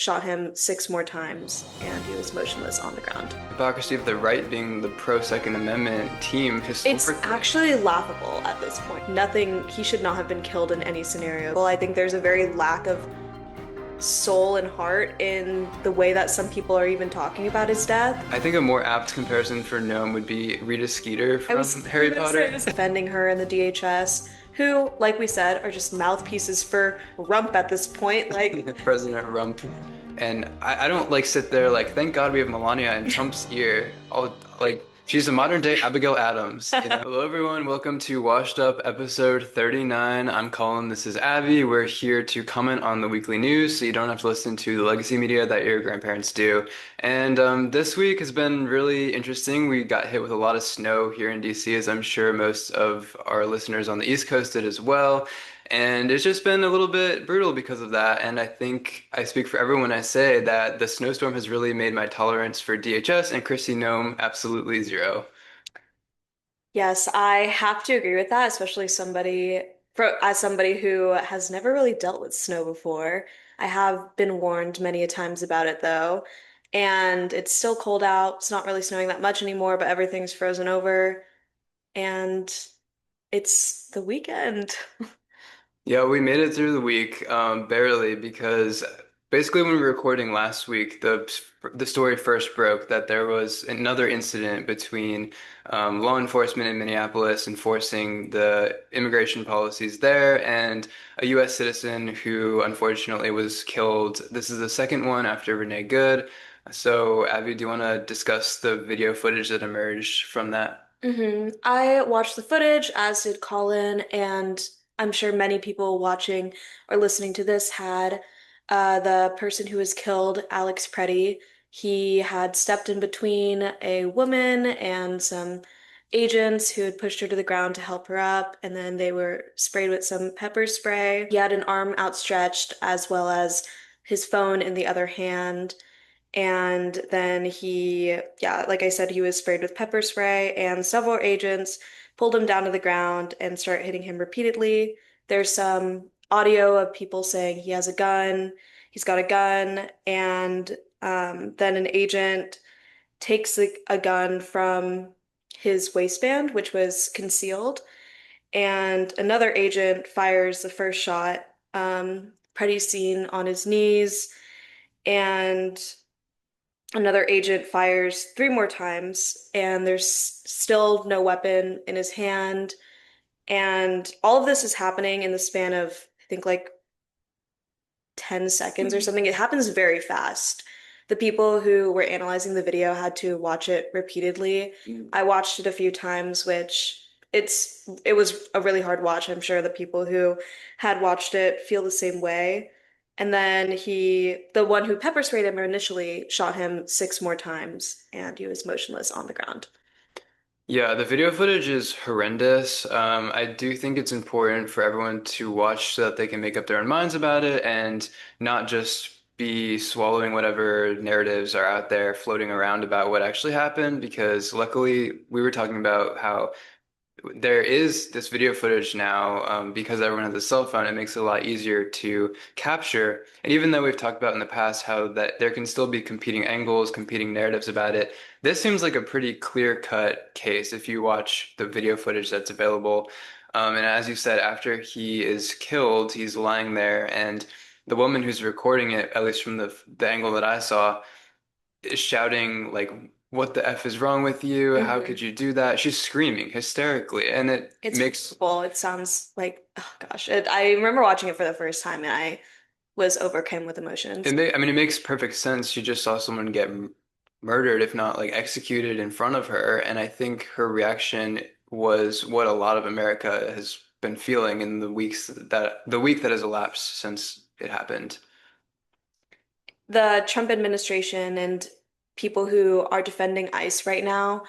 shot him 6 more times, and he was motionless on the ground. Hypocrisy of the right being the pro-Second Amendment team It's historically. actually laughable at this point. Nothing, he should not have been killed in any scenario. Well, I think there's a very lack of soul and heart in the way that some people are even talking about his death. I think a more apt comparison for Noem would be Rita Skeeter I from was even Harry gonna say Potter. this, defending her and the DHS, who, like we said, are just mouthpieces for Rump at this point. Like, President Rump. And I don't like sit there like, thank God we have Melania in Trump's ear. All like she's a modern day Abigail Adams, you know. Hello everyone, welcome to Washed Up episode 39. I'm Colin, this is Abby. We're here to comment on the weekly news so you don't have to listen to the legacy media that your grandparents do. And this week has been really interesting. We got hit with a lot of snow here in DC, as I'm sure most of our listeners on the East Coast did as well. And it's just been a little bit brutal because of that. And I think I speak for everyone when I say that the snowstorm has really made my tolerance for DHS and Chrissy Nome absolutely zero. yes, I have to agree with that, especially as somebody who has never really dealt with snow before. I have been warned many a times about it though, and it's still cold out. It's not really snowing that much anymore, but everything's frozen over, and it's the weekend. Yeah, we made it through the week, barely, because basically when we were recording last week, the story first broke that there was another incident between law enforcement in Minneapolis enforcing the immigration policies there and a U.S. citizen who unfortunately was killed. This is the second one after Renee Good. So, Abby, do you want to discuss the video footage that emerged from that? I watched the footage, as did Colin, and I'm sure many people watching or listening to this had the person who was killed, Alex Pretti. He had stepped in between a woman and some agents who had pushed her to the ground to help her up, and then they were sprayed with some pepper spray. He had an arm outstretched as well as his phone in the other hand. And then yeah, like I said, he was sprayed with pepper spray, and several agents pulled him down to the ground and start hitting him repeatedly. There's some audio of people saying he has a gun, he's got a gun, and then an agent takes a gun from his waistband, which was concealed, and another agent fires the first shot. Pretty's seen on his knees, and another agent fires 3 more times, and there's still no weapon in his hand. And all of this is happening in the span of, I think, like 10 seconds or something. It happens very fast. The people who were analyzing the video had to watch it repeatedly. I watched it a few times, which it was a really hard watch. I'm sure the people who had watched it feel the same way. And then the one who pepper sprayed him initially shot him 6 more times, and he was motionless on the ground. Yeah, the video footage is horrendous. I do think it's important for everyone to watch so that they can make up their own minds about it and not just be swallowing whatever narratives are out there floating around about what actually happened. Because luckily, we were talking about how there is this video footage now, because everyone has a cell phone. It makes it a lot easier to capture. And even though we've talked about in the past how that there can still be competing angles, competing narratives about it, this seems like a pretty clear-cut case if you watch the video footage that's available. And as you said, after he is killed, he's lying there, and the woman who's recording it, at least from the angle that I saw, is shouting like, "What the F is wrong with you? How Mhm. could you do that?" She's screaming hysterically, and it It's makes horrible. It sounds like, oh gosh. I remember watching it for the first time, and I was overcome with emotions. I mean, it makes perfect sense. She just saw someone get murdered, if not like executed in front of her, and I think her reaction was what a lot of America has been feeling in the week that has elapsed since it happened. The Trump administration and people who are defending ICE right now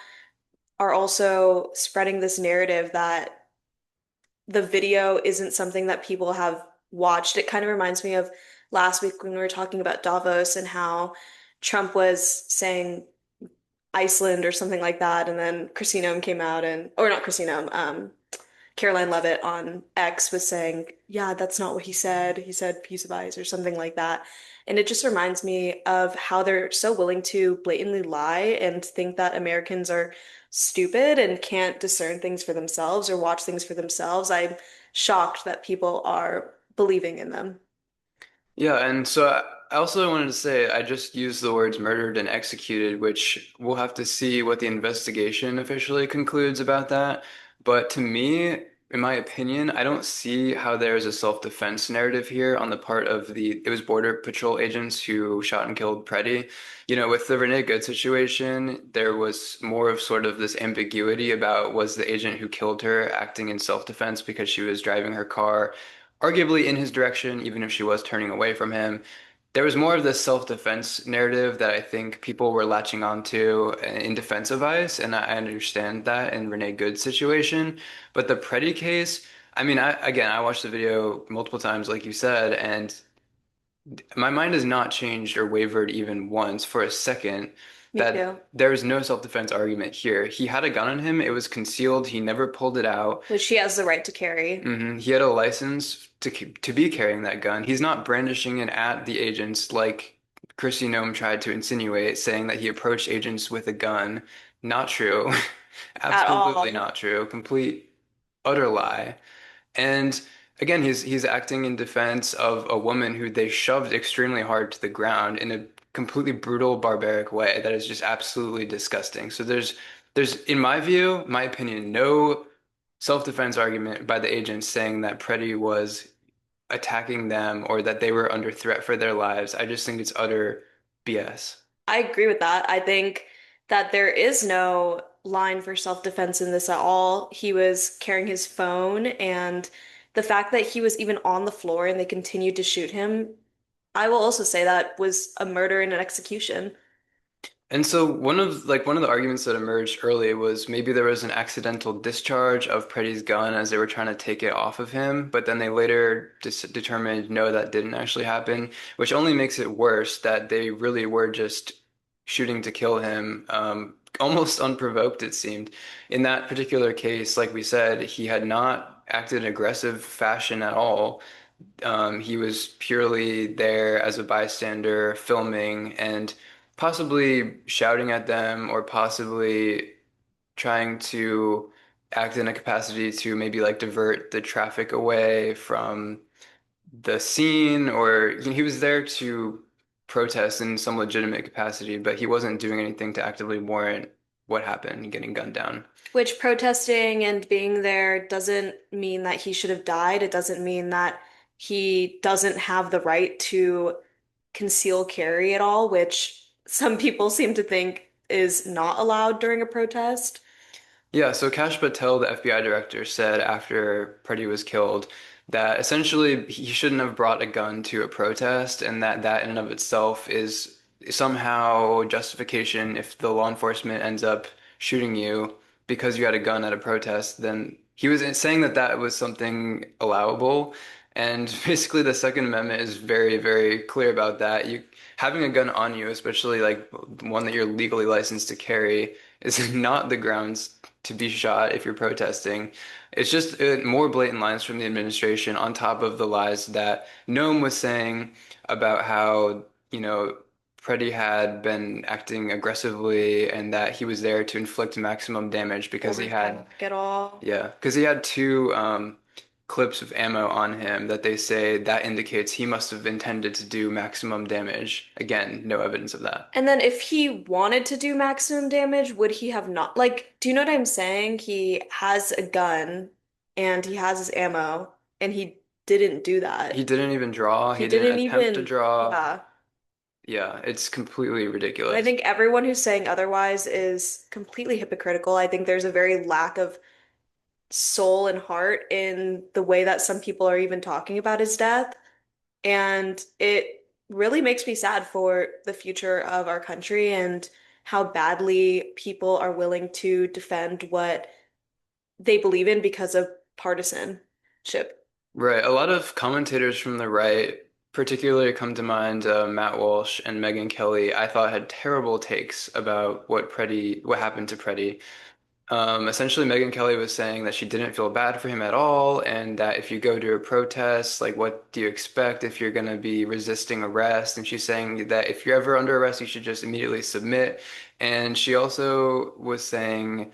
are also spreading this narrative that the video isn't something that people have watched. It kind of reminds me of last week when we were talking about Davos and how Trump was saying Iceland or something like that, and then Christina came out or not Christina, Caroline Levitt on X was saying, yeah, that's not what he said. He said piece of ice or something like that. And it just reminds me of how they're so willing to blatantly lie and think that Americans are stupid and can't discern things for themselves or watch things for themselves. I'm shocked that people are believing in them. Yeah, and so I also wanted to say I just used the words murdered and executed, which we'll have to see what the investigation officially concludes about that. But to me, in my opinion, I don't see how there's a self-defense narrative here on the part of it was Border Patrol agents who shot and killed Pretti. You know, with the Renee Good situation, there was more of sort of this ambiguity about was the agent who killed her acting in self-defense because she was driving her car arguably in his direction, even if she was turning away from him. There was more of this self-defense narrative that I think people were latching onto in defense of ICE, and I understand that in Renee Good's situation. But the Pretti case, I mean, I watched the video multiple times, like you said, and my mind has not changed or wavered even once for a second Me that too. there is no self-defense argument here. He had a gun on him, it was concealed, he never pulled it out. Which she has the right to carry He had a license to be carrying that gun. He's not brandishing it at the agents like Chrissy Noem tried to insinuate, saying that he approached agents with a gun. Not true. at Absolutely all. not true. Complete, utter lie. And again, he's acting in defense of a woman who they shoved extremely hard to the ground in a completely brutal, barbaric way that is just absolutely disgusting. So there's in my view, my opinion, no self-defense argument by the agents saying that Pretti was attacking them or that they were under threat for their lives. I just think it's utter BS. I agree with that. I think that there is no line for self-defense in this at all. He was carrying his phone, and the fact that he was even on the floor and they continued to shoot him, I will also say that was a murder and an execution. And so one of the arguments that emerged early was maybe there was an accidental discharge of Pretty's gun as they were trying to take it off of him, but then they later determined no, that didn't actually happen, which only makes it worse that they really were just shooting to kill him, almost unprovoked, it seemed. In that particular case, like we said, he had not acted in aggressive fashion at all. He was purely there as a bystander, filming and possibly shouting at them or possibly trying to act in a capacity to maybe like divert the traffic away from the scene, or he was there to protest in some legitimate capacity, but he wasn't doing anything to actively warrant what happened, getting gunned down. Which protesting and being there doesn't mean that he should have died. It doesn't mean that he doesn't have the right to conceal carry at all, which some people seem to think is not allowed during a protest. Yeah, so Kash Patel, the FBI director, said after Pretti was killed that essentially he shouldn't have brought a gun to a protest, and that in and of itself is somehow justification if the law enforcement ends up shooting you because you had a gun at a protest, then he was saying that that was something allowable. And basically the Second Amendment is very, very clear about that. You having a gun on you, especially like one that you're legally licensed to carry, is not the grounds to be shot if you're protesting. It's just more blatant lies from the administration on top of the lies that Noam was saying about how, Pretti had been acting aggressively and that he was there to inflict maximum damage because Or he had, traffic at all. yeah, because he had two clips of ammo on him that they say that indicates he must have intended to do maximum damage. Again, no evidence of that. And then if he wanted to do maximum damage, would he have not? Like, do you know what I'm saying? He has a gun and he has his ammo and he didn't do He that. didn't even draw. He He didn't didn't attempt to even, draw. yeah. Yeah, it's completely And I ridiculous. think everyone who's saying otherwise is completely hypocritical. I think there's a very lack of soul and heart in the way that some people are even talking about his death. And it really makes me sad for the future of our country and how badly people are willing to defend what they believe in because of partisanship. Right. A lot of commentators from the right, particularly come to mind Matt Walsh and Megyn Kelly, I thought had terrible takes about what happened to Pretti. Essentially, Megyn Kelly was saying that she didn't feel bad for him at all, and that if you go to a protest, like, what do you expect if you're going to be resisting arrest? And she's saying that if you're ever under arrest, you should just immediately submit. And she also was saying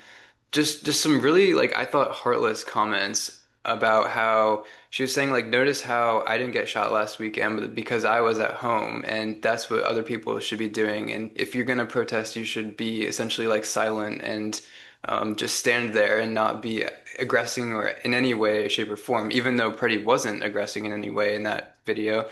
just some really like I thought heartless comments about how she was saying like notice how I didn't get shot last weekend because I was at home and that's what other people should be doing and if you're gonna protest you should be essentially like silent and just stand there and not be aggressing or in any way, shape, or form, even though Pretti wasn't aggressing in any way in that video.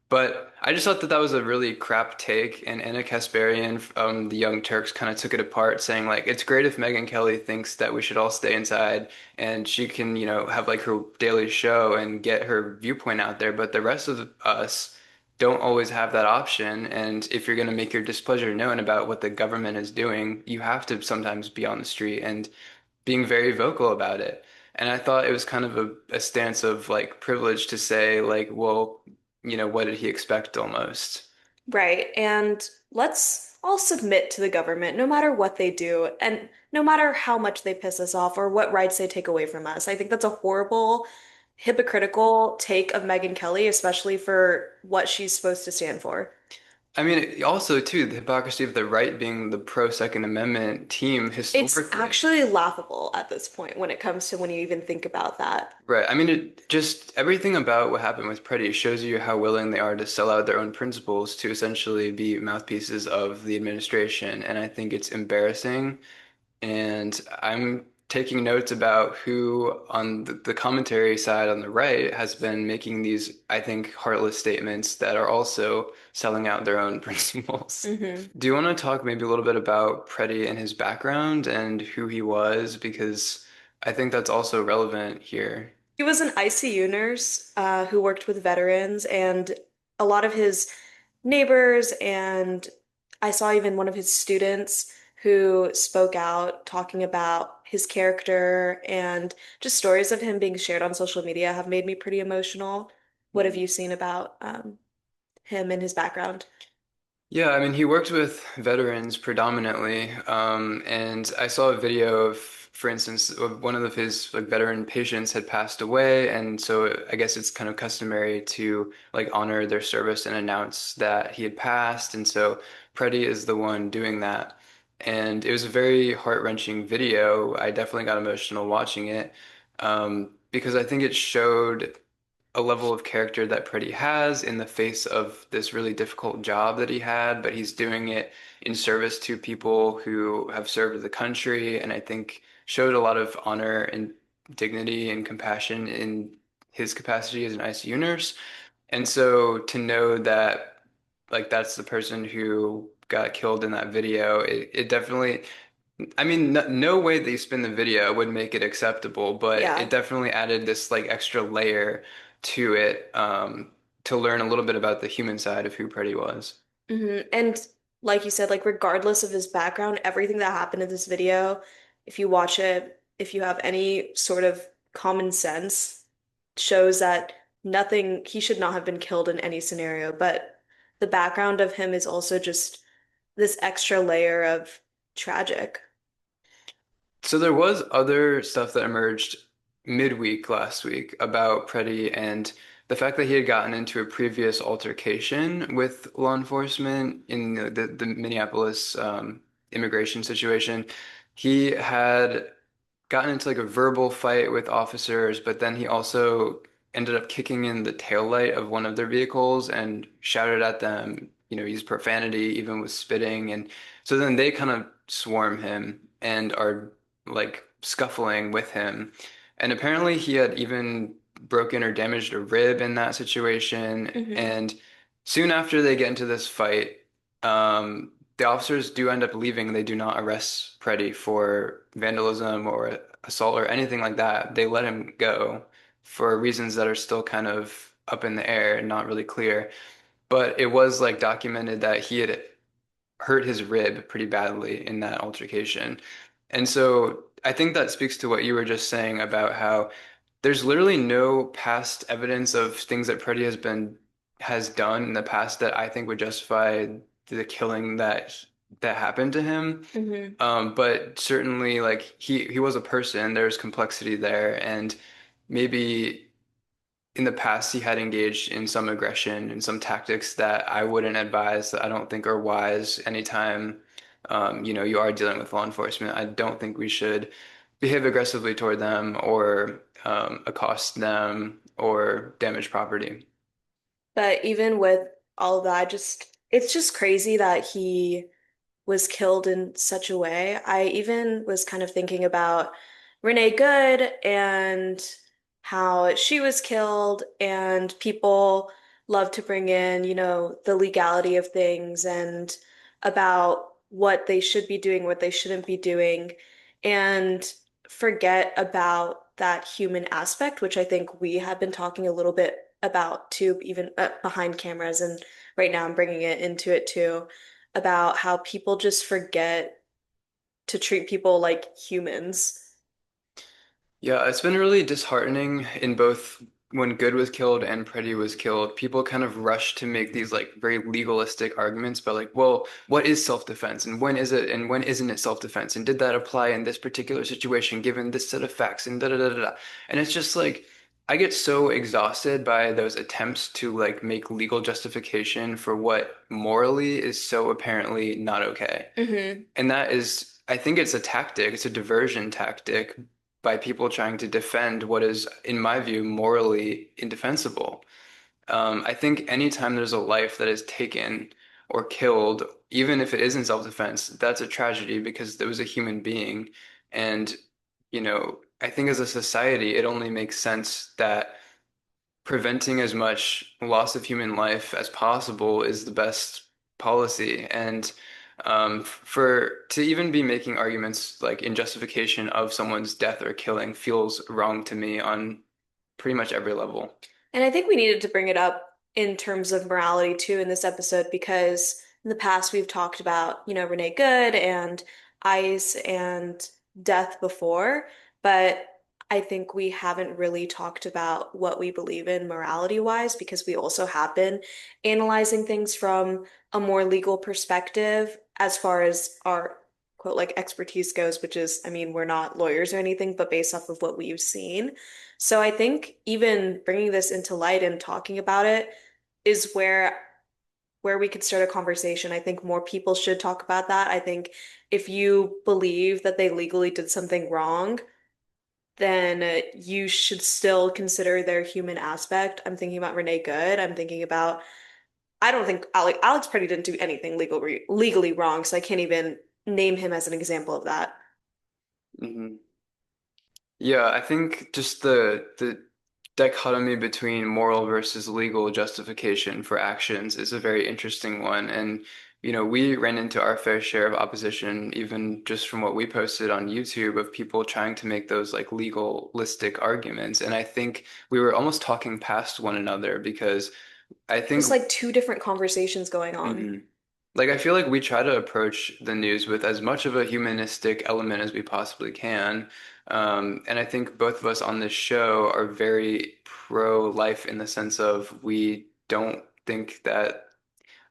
But I just thought that that was a really crap take, and Anna Kasparian, the Young Turks, kind of took it apart, saying like it's great if Megyn Kelly thinks that we should all stay inside and she can, have like her daily show and get her viewpoint out there, but the rest of us don't always have that option. And if you're going to make your displeasure known about what the government is doing, you have to sometimes be on the street and being very vocal about it. And I thought it was kind of a stance of like privilege to say like, well, what did he expect almost? Right. And let's all submit to the government no matter what they do and no matter how much they piss us off or what rights they take away from us. I think that's a horrible, hypocritical take of Megyn Kelly, especially for what she's supposed to stand for. I mean, also too, the hypocrisy of the right being the pro Second Amendment team It's historically. actually laughable at this point when it comes to when you even think about that. Right. I mean, it just everything about what happened with Pretti shows you how willing they are to sell out their own principles to essentially be mouthpieces of the administration. And I think it's embarrassing. And I'm taking notes about who on the commentary side on the right has been making these, I think, heartless statements that are also selling out their own principles. Hmm. Do you want to talk maybe a little bit about Preddy and his background and who he was? Because I think that's also relevant here. He was an ICU nurse who worked with veterans, and a lot of his neighbors, and I saw even one of his students who spoke out talking about his character and just stories of him being shared on social media have made me pretty emotional. What have you seen about him and his background? Yeah, I mean, he worked with veterans predominantly, and I saw a video of, for instance, of one of his like veteran patients had passed away, and so I guess it's kind of customary to like honor their service and announce that he had passed, and so Preddy is the one doing that, and it was a very heart-wrenching video. I definitely got emotional watching it, because I think it showed a level of character that Pretti has in the face of this really difficult job that he had, but he's doing it in service to people who have served the country, and I think showed a lot of honor and dignity and compassion in his capacity as an ICU nurse. And so to know that like that's the person who got killed in that video, it definitely I mean, no way that you spin the video would make it acceptable, but it Yeah. definitely added this like extra layer to it, to learn a little bit about the human side of who Pretti was. And like you said, like regardless of his background, everything that happened in this video, if you watch it, if you have any sort of common sense, shows that nothing, he should not have been killed in any scenario. But the background of him is also just this extra layer of tragic. So there was other stuff that emerged midweek last week about Pretti and the fact that he had gotten into a previous altercation with law enforcement in the Minneapolis immigration situation. He had gotten into like a verbal fight with officers, but then he also ended up kicking in the taillight of one of their vehicles and shouted at them, used profanity, even was spitting. And so then they kind of swarm him and are like scuffling with him. And apparently he had even broken or damaged a rib in that situation. Hmm. And soon after they get into this fight, the officers do end up leaving. They do not arrest Preddy for vandalism or assault or anything like that. They let him go for reasons that are still kind of up in the air and not really clear. But it was like documented that he had hurt his rib pretty badly in that altercation. And so I think that speaks to what you were just saying about how there's literally no past evidence of things that Preddy has done in the past that I think would justify the killing that that happened to him. Hmm. But certainly like he was a person, there's complexity there, and maybe in the past he had engaged in some aggression and some tactics that I wouldn't advise, that I don't think are wise anytime you are dealing with law enforcement. I don't think we should behave aggressively toward them or accost them or damage property. But even with all of that, it's just crazy that he was killed in such a way. I even was kind of thinking about Renee Good and how she was killed, and people love to bring in, the legality of things and about what they should be doing, what they shouldn't be doing, and forget about that human aspect, which I think we have been talking a little bit about too, even behind cameras. And right now I'm bringing it into it too, about how people just forget to treat people like humans. Yeah, it's been really disheartening in both when Good was killed and Pretti was killed. People kind of rush to make these like very legalistic arguments about like, well, what is self-defense and when is it and when isn't it self-defense? And did that apply in this particular situation given this set of facts and da da da da da. And it's just like I get so exhausted by those attempts to like make legal justification for what morally is so apparently not okay. Hmm. And that is, I think it's a tactic, it's a diversion tactic by people trying to defend what is, in my view, morally indefensible. I think anytime there's a life that is taken or killed, even if it is in self-defense, that's a tragedy because there was a human being. And, I think as a society, it only makes sense that preventing as much loss of human life as possible is the best policy. And for to even be making arguments like in justification of someone's death or killing feels wrong to me on pretty much every level. And I think we needed to bring it up in terms of morality too in this episode because in the past we've talked about, Renee Good and ICE and death before, but I think we haven't really talked about what we believe in morality wise because we also have been analyzing things from a more legal perspective as far as our quote like expertise goes, which is, I mean, we're not lawyers or anything, but based off of what we've seen. So I think even bringing this into light and talking about it is where we could start a conversation. I think more people should talk about that. I think if you believe that they legally did something wrong, then you should still consider their human aspect. I'm thinking about Renee Good. I'm thinking about I don't think Alex Pretty didn't do anything legally wrong, so I can't even name him as an example of that. Mhm. Yeah, I think just the dichotomy between moral versus legal justification for actions is a very interesting one. And, we ran into our fair share of opposition, even just from what we posted on YouTube of people trying to make those like legalistic arguments. And I think we were almost talking past one another because I It was think like two different conversations going on. mhm. Like I feel like we try to approach the news with as much of a humanistic element as we possibly can. And I think both of us on this show are very pro-life in the sense of we don't think that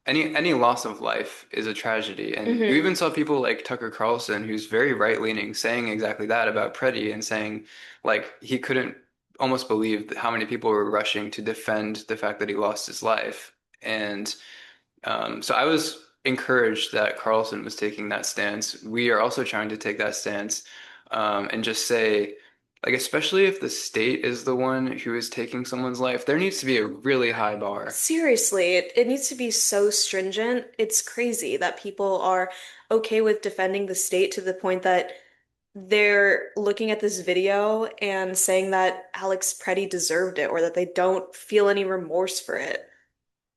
any loss of life is a tragedy. And you Hmm. even saw people like Tucker Carlson, who's very right-leaning, saying exactly that about Pretti and saying like he couldn't almost believe how many people were rushing to defend the fact that he lost his life. And so I was encouraged that Carlson was taking that stance. We are also trying to take that stance and just say, like, especially if the state is the one who is taking someone's life, there needs to be a really high bar. Seriously, it needs to be so stringent. It's crazy that people are okay with defending the state to the point that they're looking at this video and saying that Alex Pretti deserved it or that they don't feel any remorse for it,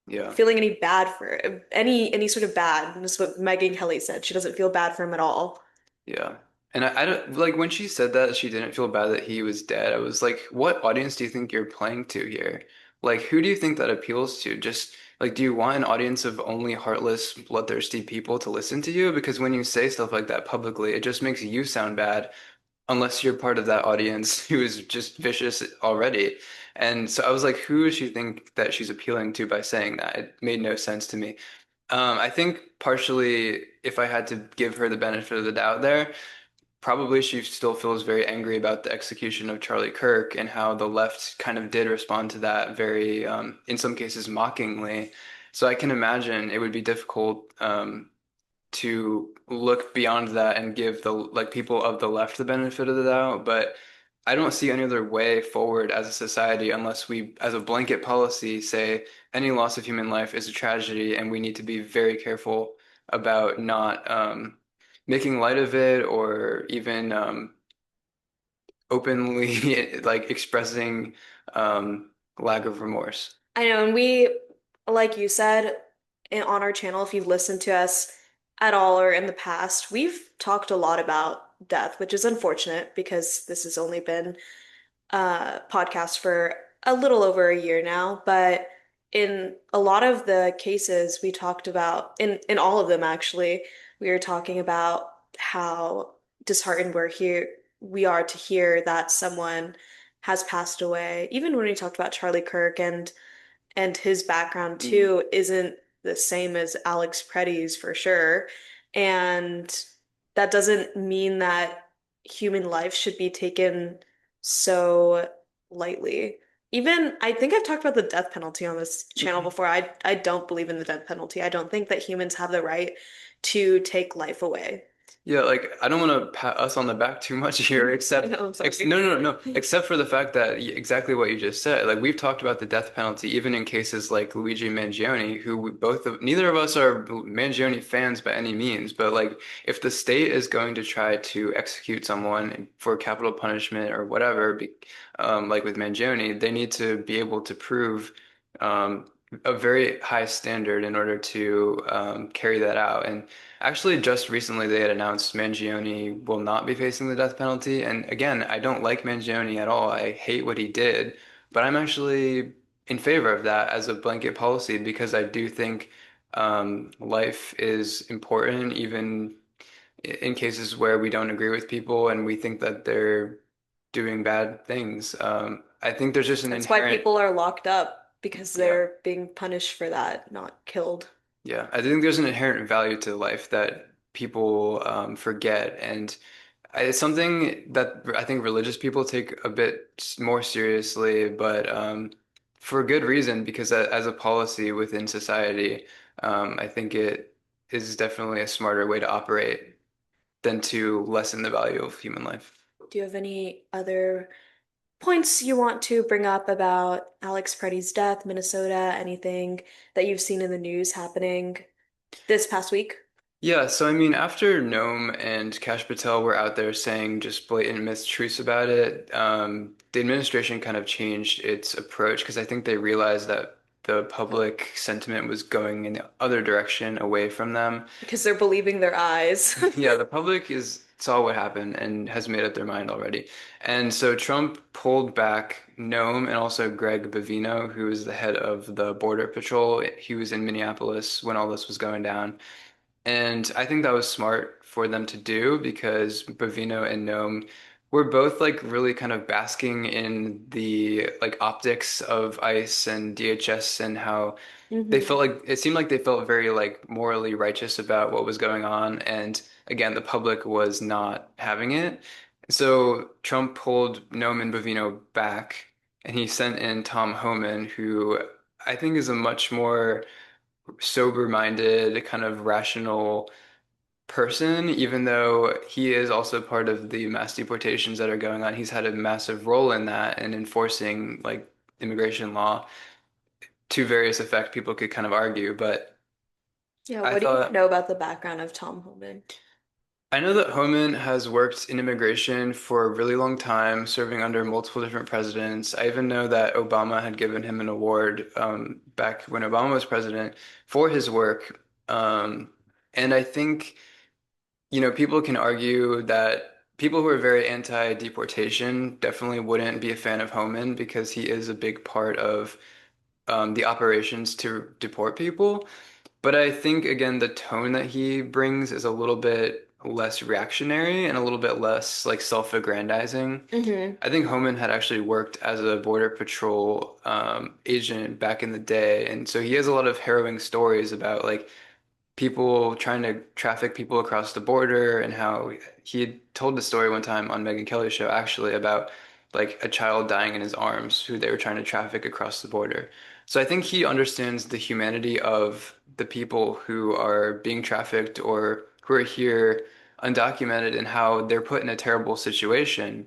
Yeah. feeling any bad for it, any sort of bad. That's what Megan Kelly said. She doesn't feel bad for him at all. Yeah. And I don't like when she said that she didn't feel bad that he was dead. I was like, what audience do you think you're playing to here? Like, who do you think that appeals to? Just like, do you want an audience of only heartless, bloodthirsty people to listen to you? Because when you say stuff like that publicly, it just makes you sound bad, unless you're part of that audience who is just vicious already. And so I was like, who does she think that she's appealing to by saying that? It made no sense to me. I think partially, if I had to give her the benefit of the doubt there, probably she still feels very angry about the execution of Charlie Kirk and how the left kind of did respond to that very, in some cases, mockingly. So I can imagine it would be difficult, to look beyond that and give the like people of the left the benefit of the doubt, but I don't see any other way forward as a society unless we, as a blanket policy, say any loss of human life is a tragedy and we need to be very careful about not making light of it or even openly like expressing lack of remorse. I know, and we, like you said, on our channel, if you've listened to us at all or in the past, we've talked a lot about death, which is unfortunate because this has only been podcast for a little over a year now, but in a lot of the cases we talked about, in all of them actually, we were talking about how disheartened we are to hear that someone has passed away. Even when we talked about Charlie Kirk and his background Mm. too isn't the same as Alex Pretty's for sure. And that doesn't mean that human life should be taken so lightly. Even I think I've talked about the death penalty on this channel before. I don't believe in the death penalty. I don't think that humans have the right to take life away. Yeah, like I don't want to pat us on the back too much here, I except know, I'm ex sorry. no, no, no, no, except for the fact that exactly what you just said. Like we've talked about the death penalty, even in cases like Luigi Mangione, who neither of us are Mangione fans by any means, but like if the state is going to try to execute someone for capital punishment or whatever, like with Mangione, they need to be able to prove um, a very high standard in order to carry that out. And actually, just recently they had announced Mangione will not be facing the death penalty. And again, I don't like Mangione at all. I hate what he did, but I'm actually in favor of that as a blanket policy because I do think life is important, even in cases where we don't agree with people and we think that they're doing bad things. I think there's just an That's why inherent, people are locked up because yeah. they're being punished for that, not killed. Yeah, I think there's an inherent value to life that people forget, and it's something that I think religious people take a bit more seriously, but for good reason, because as a policy within society, I think it is definitely a smarter way to operate than to lessen the value of human life. Do you have any other points you want to bring up about Alex Pretty's death, Minnesota, anything that you've seen in the news happening this past week? Yeah, so I mean, after Noem and Kash Patel were out there saying just blatant mistruths about it, the administration kind of changed its approach because I think they realized that the public sentiment was going in the other direction away from them. Because they're believing their eyes. Yeah, the public is saw what happened and has made up their mind already. And so Trump pulled back Noem and also Greg Bavino, who is the head of the Border Patrol. He was in Minneapolis when all this was going down. And I think that was smart for them to do because Bavino and Noam were both like really kind of basking in the like optics of ICE and DHS and how they Hmm. felt like it seemed like they felt very like morally righteous about what was going on. And again, the public was not having it. So Trump pulled Noam and Bavino back and he sent in Tom Homan, who I think is a much more sober-minded, kind of rational person, even though he is also part of the mass deportations that are going on. He's had a massive role in that and enforcing like immigration law to various effect. People could kind of argue, but Yeah, I what do you thought know about the background of Tom Homan? I know that Homan has worked in immigration for a really long time, serving under multiple different presidents. I even know that Obama had given him an award back when Obama was president for his work. And I think people can argue that people who are very anti-deportation definitely wouldn't be a fan of Homan because he is a big part of the operations to deport people. But I think, again, the tone that he brings is a little bit less reactionary and a little bit less like self-aggrandizing. Hmm. I think Homan had actually worked as a Border Patrol agent back in the day, and so he has a lot of harrowing stories about like people trying to traffic people across the border and how he had told the story one time on Megyn Kelly's show actually about like a child dying in his arms who they were trying to traffic across the border. So I think he understands the humanity of the people who are being trafficked or who are here undocumented and how they're put in a terrible situation.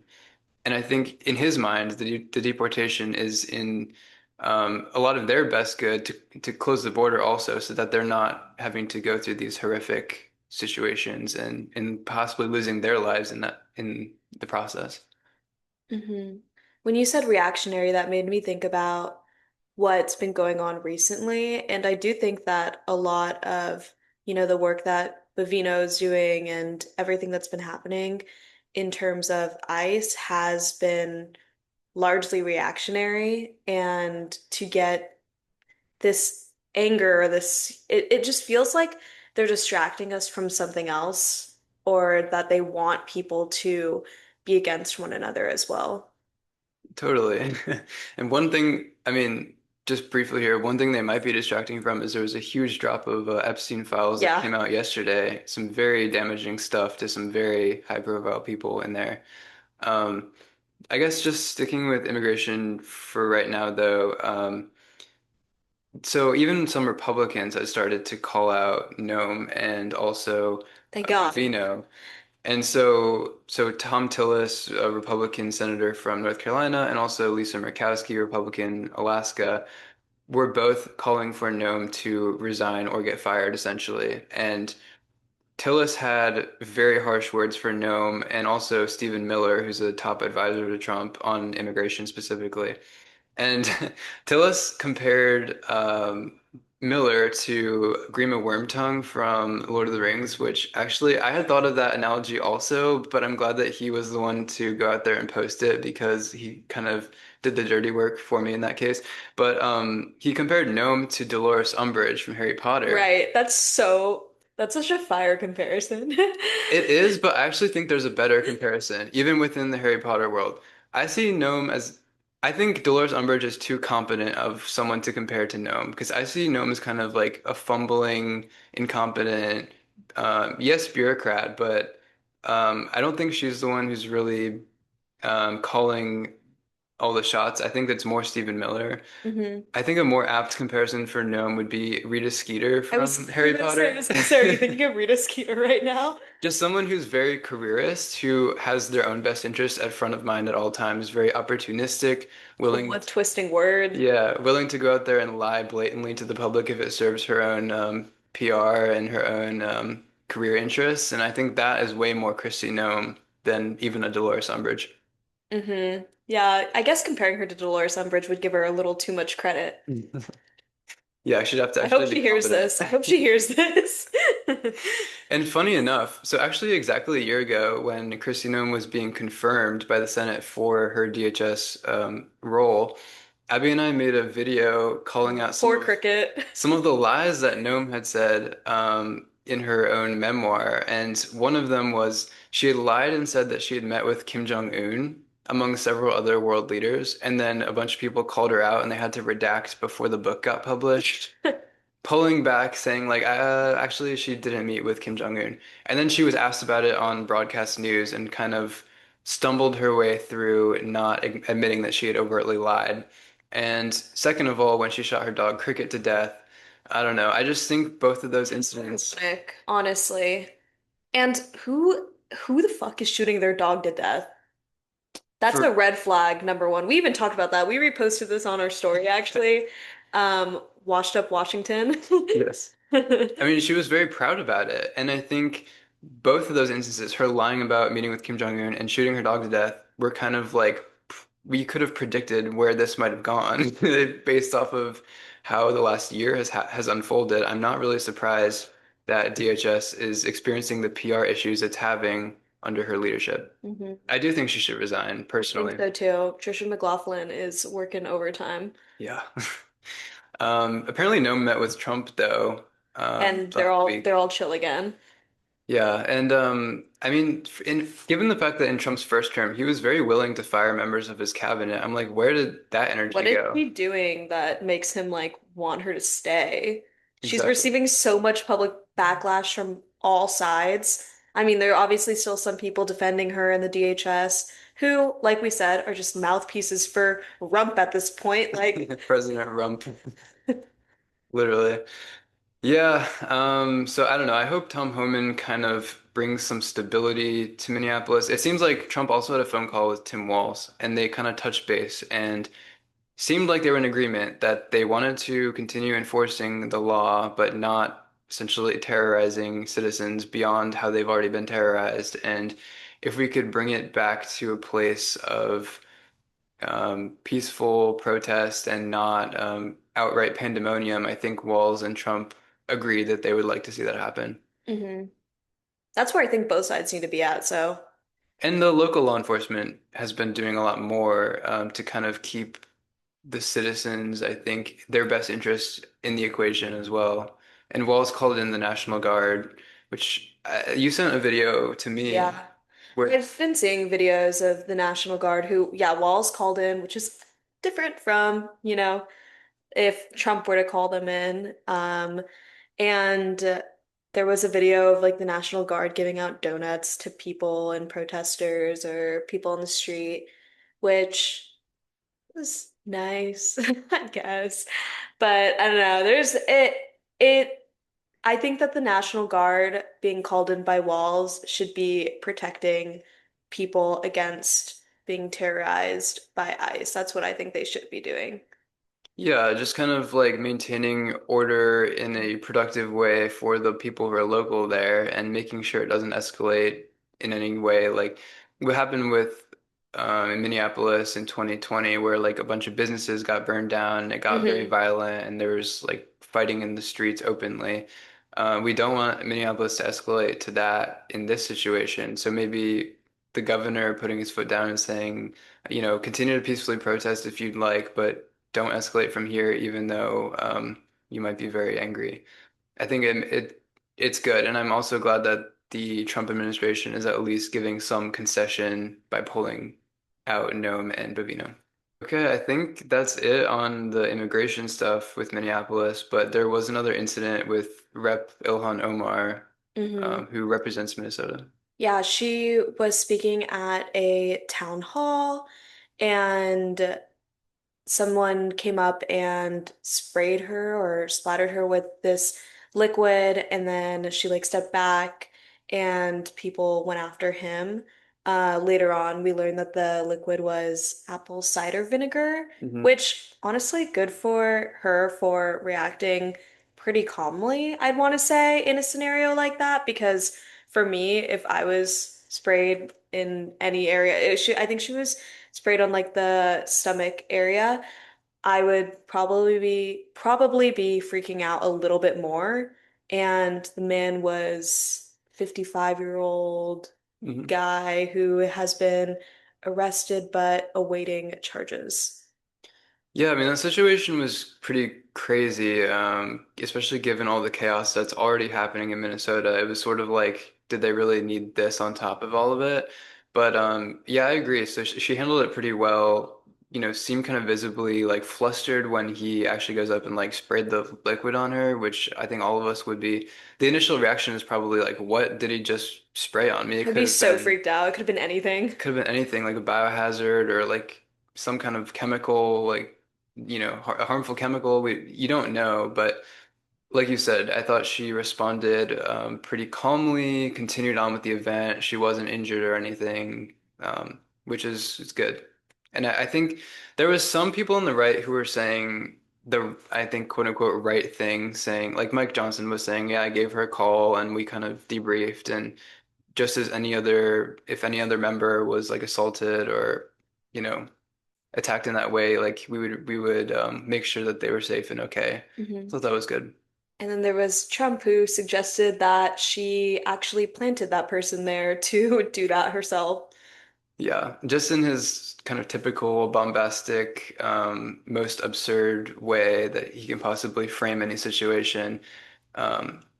And I think in his mind, the deportation is in a lot of their best good to close the border also, so that they're not having to go through these horrific situations and possibly losing their lives in the process. Hmm. When you said reactionary, that made me think about what's been going on recently. And I do think that a lot of, the work that Bavino is doing and everything that's been happening in terms of ICE has been largely reactionary. And to get this anger or it just feels like they're distracting us from something else or that they want people to be against one another as well. Totally. And one thing, I mean, just briefly here, one thing they might be distracting from is there was a huge drop of Epstein files that Yeah. came out yesterday. Some very damaging stuff to some very high-profile people in there. Um, I guess just sticking with immigration for right now, though. So even some Republicans have started to call out Noem and also Thank God. Bavino. And so Tom Tillis, a Republican senator from North Carolina, and also Lisa Murkowski, Republican Alaska, were both calling for Noem to resign or get fired, essentially. And Tillis had very harsh words for Noem and also Stephen Miller, who's a top advisor to Trump on immigration specifically. And Tillis compared Miller to Grima Wormtongue from Lord of the Rings, which actually I had thought of that analogy also, but I'm glad that he was the one to go out there and post it because he kind of did the dirty work for me in that case. But he compared Gnome to Dolores Umbridge from Harry Potter. Right. That's such a fire comparison. It is, but I actually think there's a better comparison, even within the Harry Potter world. I see Gnome as, I think Dolores Umbridge is too competent of someone to compare to Gnome, because I see Gnome as kind of like a fumbling, incompetent, yes, bureaucrat, but I don't think she's the one who's really calling all the shots. I think that's more Stephen Miller. Hmm. I think a more apt comparison for Gnome would be Rita Skeeter I from was Harry I Potter. was gonna say, are you thinking of Rita Skeeter right now? Just someone who's very careerist, who has their own best interests at front of mind at all times, very opportunistic, Full willing, of twisting words. yeah, willing to go out there and lie blatantly to the public if it serves her own PR and her own career interests. And I think that is way more Christy Nome than even a Dolores Umbridge. Hmm. Yeah, I guess comparing her to Dolores Umbridge would give her a little too much credit. Yeah, I should have to I hope actually be she hears confident. this. I hope she hears this. And funny enough, so actually exactly a year ago when Kristi Noem was being confirmed by the Senate for her DHS role, Abby and I made a video calling out Poor Cricket. some of the lies that Noem had said in her own memoir. And one of them was she had lied and said that she had met with Kim Jong-un among several other world leaders. And then a bunch of people called her out and they had to redact before the book got published, pulling back, saying like, actually, she didn't meet with Kim Jong-un. And then she was asked about it on broadcast news and kind of stumbled her way through not admitting that she had overtly lied. And second of all, when she shot her dog Cricket to death, I don't know. I just think both of those incidents Nick, honestly. And who the fuck is shooting their dog to death? That's for a red flag, number one. We even talked about that. We reposted this on our story, actually. Washed Up Washington. yes. I mean, she was very proud about it. And I think both of those instances, her lying about meeting with Kim Jong-un and shooting her dog to death, were kind of like we could have predicted where this might have gone based off of how the last year has unfolded. I'm not really surprised that DHS is experiencing the PR issues it's having under her leadership. Hmm. I do think she should resign, I think personally. so too. Trisha McLaughlin is working overtime, Yeah. Apparently, no met with Trump though and last they're week. all chill again. Yeah, and I mean, in given the fact that in Trump's first term, he was very willing to fire members of his cabinet, I'm like, where did that What energy is go? she doing that makes him like want her to stay? She's Exactly. receiving so much public. backlash from all sides. I mean, there are obviously still some people defending her in the DHS who, like we said, are just mouthpieces for Rump at this point. Like, President Rump, literally. Yeah, so I don't know. I hope Tom Homan kind of brings some stability to Minneapolis. It seems like Trump also had a phone call with Tim Walz, and they kind of touched base and seemed like they were in agreement that they wanted to continue enforcing the law, but not essentially terrorizing citizens beyond how they've already been terrorized. And if we could bring it back to a place of peaceful protest and not outright pandemonium, I think Walz and Trump agree that they would like to see that happen. mhm. That's where I think both sides need to be at. So, And the local law enforcement has been doing a lot more to kind of keep the citizens, I think, their best interests in the equation as well. And Walz called in the National Guard, which you sent a video to me yeah. where, I've been seeing videos of the National Guard who, yeah, Walls called in, which is different from, if Trump were to call them in. And there was a video of like the National Guard giving out donuts to people and protesters or people on the street, which was nice, I guess. But I don't know. It I think that the National Guard being called in by walls should be protecting people against being terrorized by ICE. That's what I think they should be doing. yeah, just kind of like maintaining order in a productive way for the people who are local there and making sure it doesn't escalate in any way. Like what happened with in Minneapolis in 2020, where like a bunch of businesses got burned down, it got very Hmm. violent, and there was like fighting in the streets openly. We don't want Minneapolis to escalate to that in this situation. So maybe the governor putting his foot down and saying, continue to peacefully protest if you'd like, but don't escalate from here, even though you might be very angry. I think it's good, and I'm also glad that the Trump administration is at least giving some concession by pulling out Noem and Bavino. Okay, I think that's it on the immigration stuff with Minneapolis, but there was another incident with Rep. Ilhan Omar, Hmm. who represents Minnesota. Yeah, she was speaking at a town hall and someone came up and sprayed her or splattered her with this liquid, and then she like stepped back and people went after him. Later on, we learned that the liquid was apple cider vinegar, Hmm. which honestly, good for her for reacting pretty calmly, I'd want to say, in a scenario like that, because for me, if I was sprayed in any area, I think she was sprayed on like the stomach area, I would probably be freaking out a little bit more. And the man was 55-year-old Hmm. guy who has been arrested but awaiting charges. Yeah, I mean, that situation was pretty crazy, especially given all the chaos that's already happening in Minnesota. It was sort of like, did they really need this on top of all of it? But yeah, I agree. So she handled it pretty well, seemed kind of visibly like flustered when he actually goes up and like sprayed the liquid on her, which I think all of us would be. The initial reaction is probably like, what did he just spray on me? It I'd be so freaked out. It could have been anything. could have been anything like a biohazard or like some kind of chemical, like, a harmful chemical. You don't know, but like you said, I thought she responded pretty calmly, continued on with the event. She wasn't injured or anything, which is good. And I think there was some people on the right who were saying I think, quote unquote, right thing, saying, like Mike Johnson was saying, yeah, I gave her a call and we kind of debriefed. And just as if any other member was like assaulted or, you know, attacked in that way, like we would make sure that they were safe and okay. Hmm. So that was good. And then there was Trump who suggested that she actually planted that person there to do that herself. Yeah, just in his kind of typical bombastic, most absurd way that he can possibly frame any situation.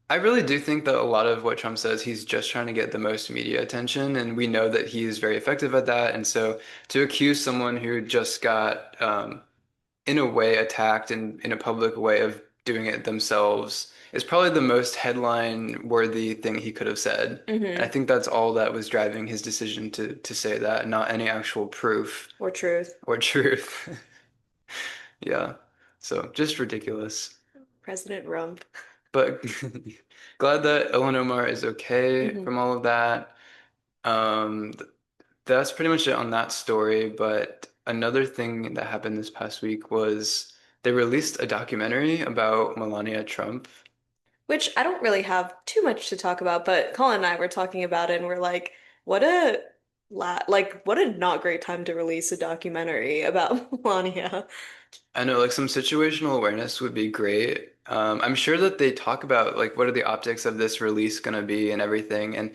I really do think that a lot of what Trump says, he's just trying to get the most media attention, and we know that he is very effective at that. And so to accuse someone who just got, in a way, attacked in a public way of doing it themselves is probably the most headline worthy thing he could have said. And I Hmm. think that's all that was driving his decision to say that, not any actual proof Or truth. or truth. Yeah. So just ridiculous. President Rump. But glad that Omar is okay Hmm. from all of that. Th that's pretty much it on that story. But another thing that happened this past week was they released a documentary about Melania Trump. Which I don't really have too much to talk about, but Colin and I were talking about it and we're like, what a what a not great time to release a documentary about Melania. I know, like some situational awareness would be great. I'm sure that they talk about like what are the optics of this release going to be and everything. And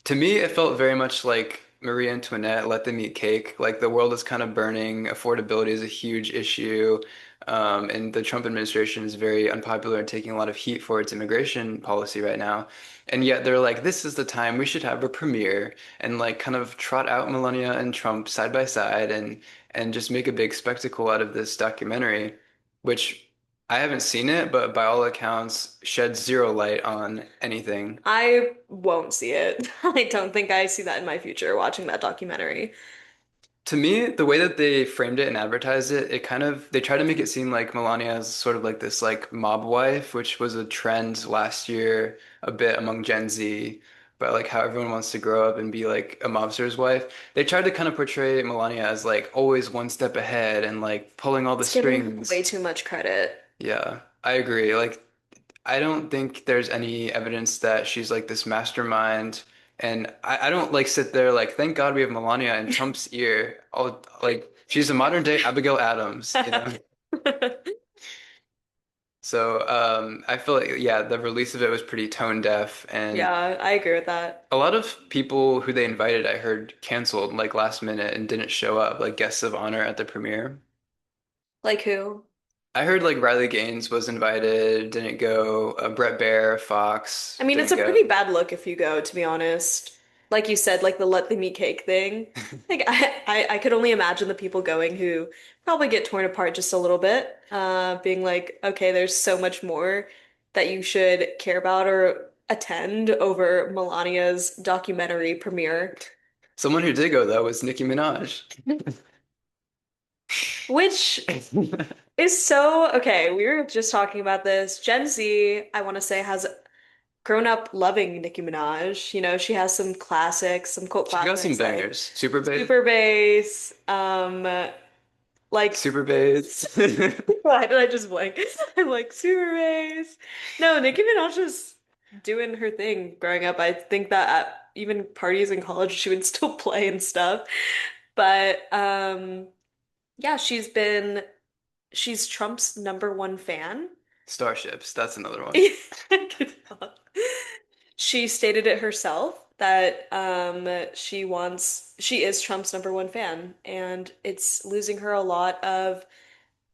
to me, it felt very much like Marie Antoinette, let them eat cake. Like the world is kind of burning. Affordability is a huge issue. And the Trump administration is very unpopular and taking a lot of heat for its immigration policy right now. And yet they're like, this is the time we should have a premiere and like kind of trot out Melania and Trump side by side and just make a big spectacle out of this documentary, which I haven't seen it, but by all accounts sheds zero light on anything. I won't see it. I don't think I see that in my future watching that documentary. To me, the way that they framed it and advertised it, it kind of they try to make it seem like Melania is sort of like this like mob wife, which was a trend last year a bit among Gen Z, but like how everyone wants to grow up and be like a mobster's wife. They tried to kind of portray Melania as like always one step ahead and like pulling all the It's giving way strings. too much credit. Yeah, I agree. Like I don't think there's any evidence that she's like this mastermind. And I don't like sit there like, thank God we have Melania in Trump's ear. Oh, like she's a modern day Abigail Adams, you know? So I feel like yeah, the release of it was pretty tone deaf and Yeah, I agree with that. a lot of people who they invited I heard canceled like last minute and didn't show up, like guests of honor at the premiere. Like who? I heard like Riley Gaines was invited, didn't go. Brett Baer, Fox, I mean, it's didn't a go. pretty bad look if you go, to be honest. Like you said, like the let them eat cake thing. Like I could only imagine the people going who probably get torn apart just a little bit, being like, okay, there's so much more that you should care about or attend over Melania's documentary premiere, Someone who did go though was Nicki Minaj. which is so okay. We were just talking about this. Gen Z, I want to say, has grown up loving Nicki Minaj. You know, she has some classics, some cult She got some classics like bangers. Super Bass. Super Bass, like Super Bass. why did I just blank? I'm like Super Bass. No, Nicki Minaj was doing her thing growing up. I think that at even parties in college she would still play and stuff. But yeah, she's Trump's number one fan. Starships. That's another one. She stated it herself that she is Trump's number one fan, and it's losing her a lot of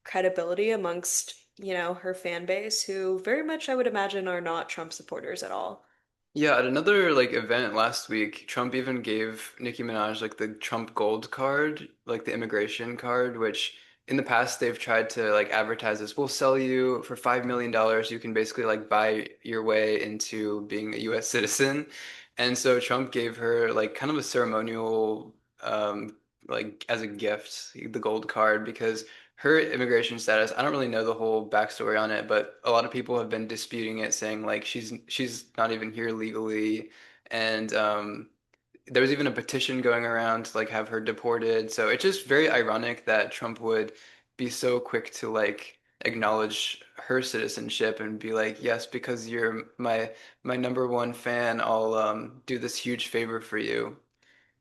credibility amongst, you know, her fan base, who very much I would imagine are not Trump supporters at all. Yeah, at another like event last week, Trump even gave Nicki Minaj like the Trump Gold card, like the immigration card, which in the past they've tried to like advertise this. We'll sell you for $5 million. You can basically like buy your way into being a US citizen. And so Trump gave her like kind of a ceremonial like as a gift, the gold card because her immigration status, I don't really know the whole backstory on it, but a lot of people have been disputing it, saying like she's not even here legally, and there was even a petition going around to like have her deported. So it's just very ironic that Trump would be so quick to like acknowledge her citizenship and be like, yes, because you're my number one fan, I'll do this huge favor for you.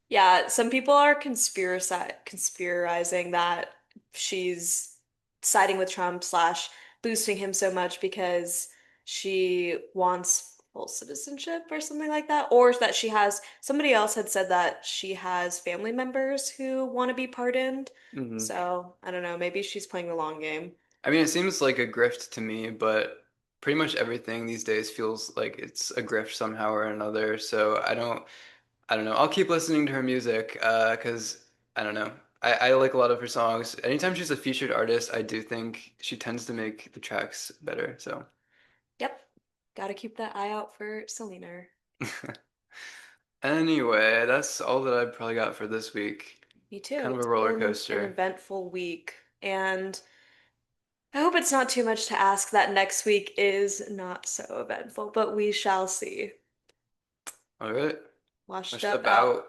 Yeah, some people are conspirizing that she's siding with Trump slash boosting him so much because she wants full citizenship or something like that, or that she has somebody else had said that she has family members who want to be pardoned. Mhm. So I don't know, maybe she's playing the long game. I mean, it seems like a grift to me, but pretty much everything these days feels like it's a grift somehow or another. So I don't know. I'll keep listening to her music, 'cause I don't know. I like a lot of her songs. Anytime she's a featured artist, I do think she tends to make the tracks better. So Yep. Gotta keep that eye out for selener. Anyway, that's all that I probably got for this week. Me too. Kind of a It's roller been an coaster. eventful week, and I hope it's not too much to ask that next week is not so eventful, but we shall see. All right. Washed Just up out. about.